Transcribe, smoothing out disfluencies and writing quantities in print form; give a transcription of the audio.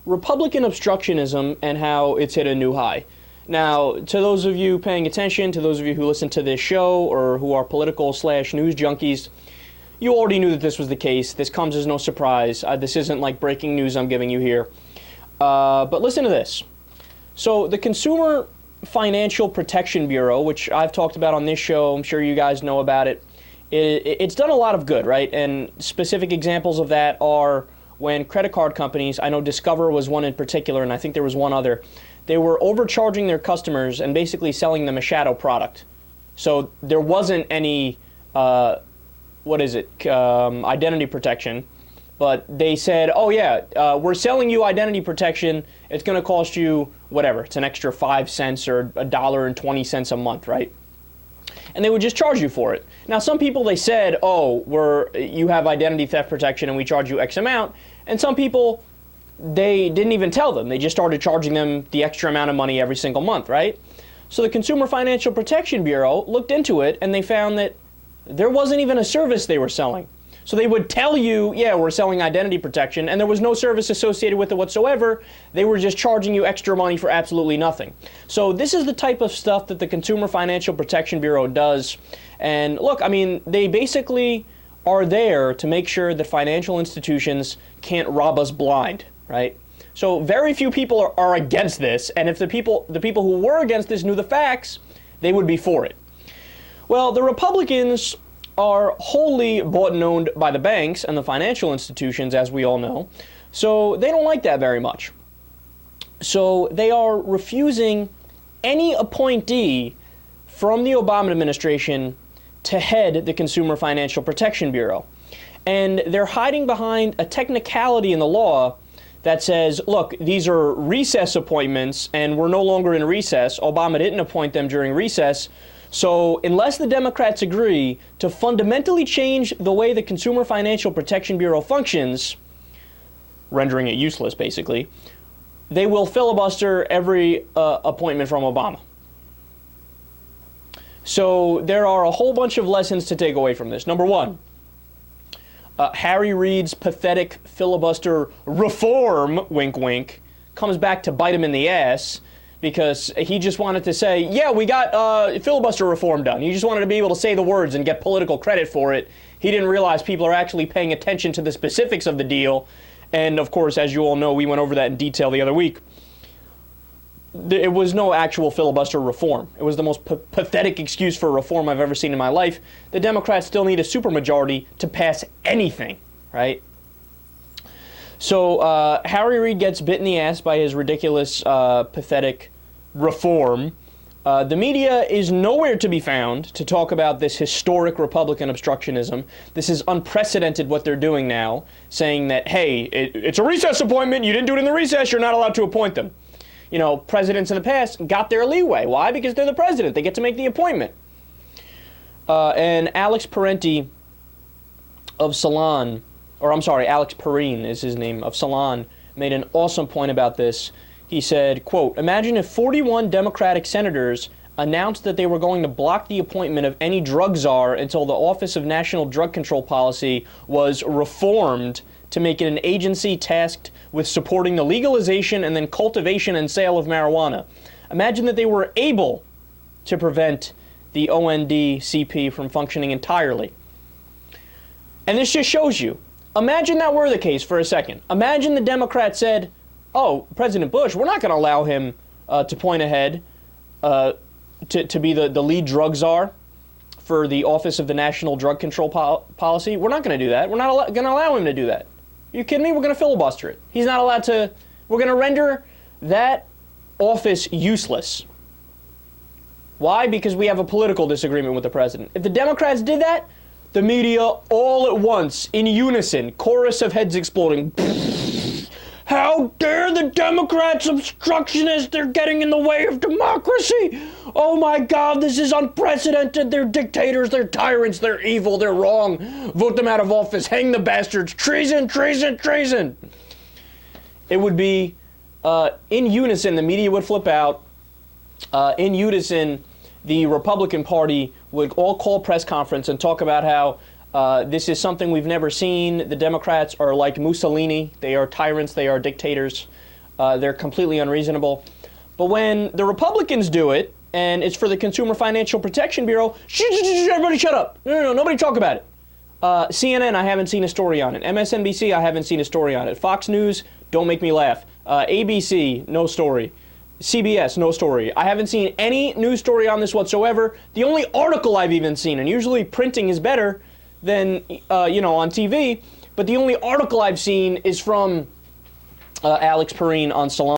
Republican obstructionism and how it's hit a new high. Now, to those of you paying attention, to those of you who listen to this show or who are political/news junkies, you already knew that this was the case. This comes as no surprise. This isn't like breaking news I'm giving you here. But listen to this. So the Consumer Financial Protection Bureau, which I've talked about on this show, I'm sure you guys know about it, it's done a lot of good, right? And specific examples of that are when credit card companies, I know Discover was one in particular, and I think there was one other, they were overcharging their customers and basically selling them a shadow product. So there wasn't any, identity protection, but they said, oh yeah, we're selling you identity protection, it's going to cost you whatever, it's an extra 5 cents or $1.20 a month, right? And they would just charge you for it. Now, some people, they said, oh, you have identity theft protection and we charge you X amount. And some people, they didn't even tell them. They just started charging them the extra amount of money every single month, right? So the Consumer Financial Protection Bureau looked into it and they found that there wasn't even a service they were selling. So they would tell you, yeah, we're selling identity protection, and there was no service associated with it whatsoever. They were just charging you extra money for absolutely nothing. So this is the type of stuff that the Consumer Financial Protection Bureau does. And look, I mean, they basically are there to make sure that financial institutions can't rob us blind, right? So very few people are against this, and if the people who were against this knew the facts, they would be for it. Well, the Republicans are wholly bought and owned by the banks and the financial institutions, as we all know. So they don't like that very much. So they are refusing any appointee from the Obama administration to head the Consumer Financial Protection Bureau. And they're hiding behind a technicality in the law that says, look, these are recess appointments and we're no longer in recess. Obama didn't appoint them during recess. So unless the Democrats agree to fundamentally change the way the Consumer Financial Protection Bureau functions, rendering it useless basically, they will filibuster every appointment from Obama. So there are a whole bunch of lessons to take away from this. Number one, Harry Reid's pathetic filibuster reform, wink wink, comes back to bite him in the ass, because he just wanted to say, yeah, we got filibuster reform done. He just wanted to be able to say the words and get political credit for it. He didn't realize people are actually paying attention to the specifics of the deal. And of course, as you all know, we went over that in detail the other week. It was no actual filibuster reform. It was the most pathetic excuse for reform I've ever seen in my life. The Democrats still need a supermajority to pass anything, right? So Harry Reid gets bit in the ass by his ridiculous, pathetic reform. The media is nowhere to be found to talk about this historic Republican obstructionism. This is unprecedented what they're doing now, saying that, hey, it's a recess appointment. You didn't do it in the recess. You're not allowed to appoint them. You know, presidents in the past got their leeway. Why? Because they're the president. They get to make the appointment. And Alex Parenti of Salon, Alex Perrine is his name, of Salon, made an awesome point about this. He said, quote, imagine if 41 Democratic senators announced that they were going to block the appointment of any drug czar until the Office of National Drug Control Policy was reformed to make it an agency tasked with supporting the legalization and then cultivation and sale of marijuana. Imagine that they were able to prevent the ONDCP from functioning entirely. And this just shows you. Imagine that were the case for a second. Imagine the Democrats said, oh, President Bush, we're not going to allow him to point ahead to be the lead drug czar for the Office of the National Drug Control Policy. We're not going to do that. We're not going to allow him to do that. You kidding me? We're going to filibuster it. He's not allowed to. We're going to render that office useless. Why? Because we have a political disagreement with the president. If the Democrats did that, the media all at once, in unison, chorus of heads exploding. How dare the Democrats, obstructionists, they're getting in the way of democracy. Oh my God, this is unprecedented. They're dictators, they're tyrants, they're evil, they're wrong. Vote them out of office, hang the bastards, treason, treason, treason. It would be in unison, the media would flip out. In unison, the Republican Party would all call press conference and talk about how this is something we've never seen. The Democrats are like Mussolini. They are tyrants. They are dictators. They're completely unreasonable. But when the Republicans do it, and it's for the Consumer Financial Protection Bureau, everybody shut up. No, nobody talk about it. CNN, I haven't seen a story on it. MSNBC, I haven't seen a story on it. Fox News, don't make me laugh. ABC, no story. CBS, no story. I haven't seen any news story on this whatsoever. The only article I've even seen, and usually printing is better than, on TV, but the only article I've seen is from Alex Perrine on Salon.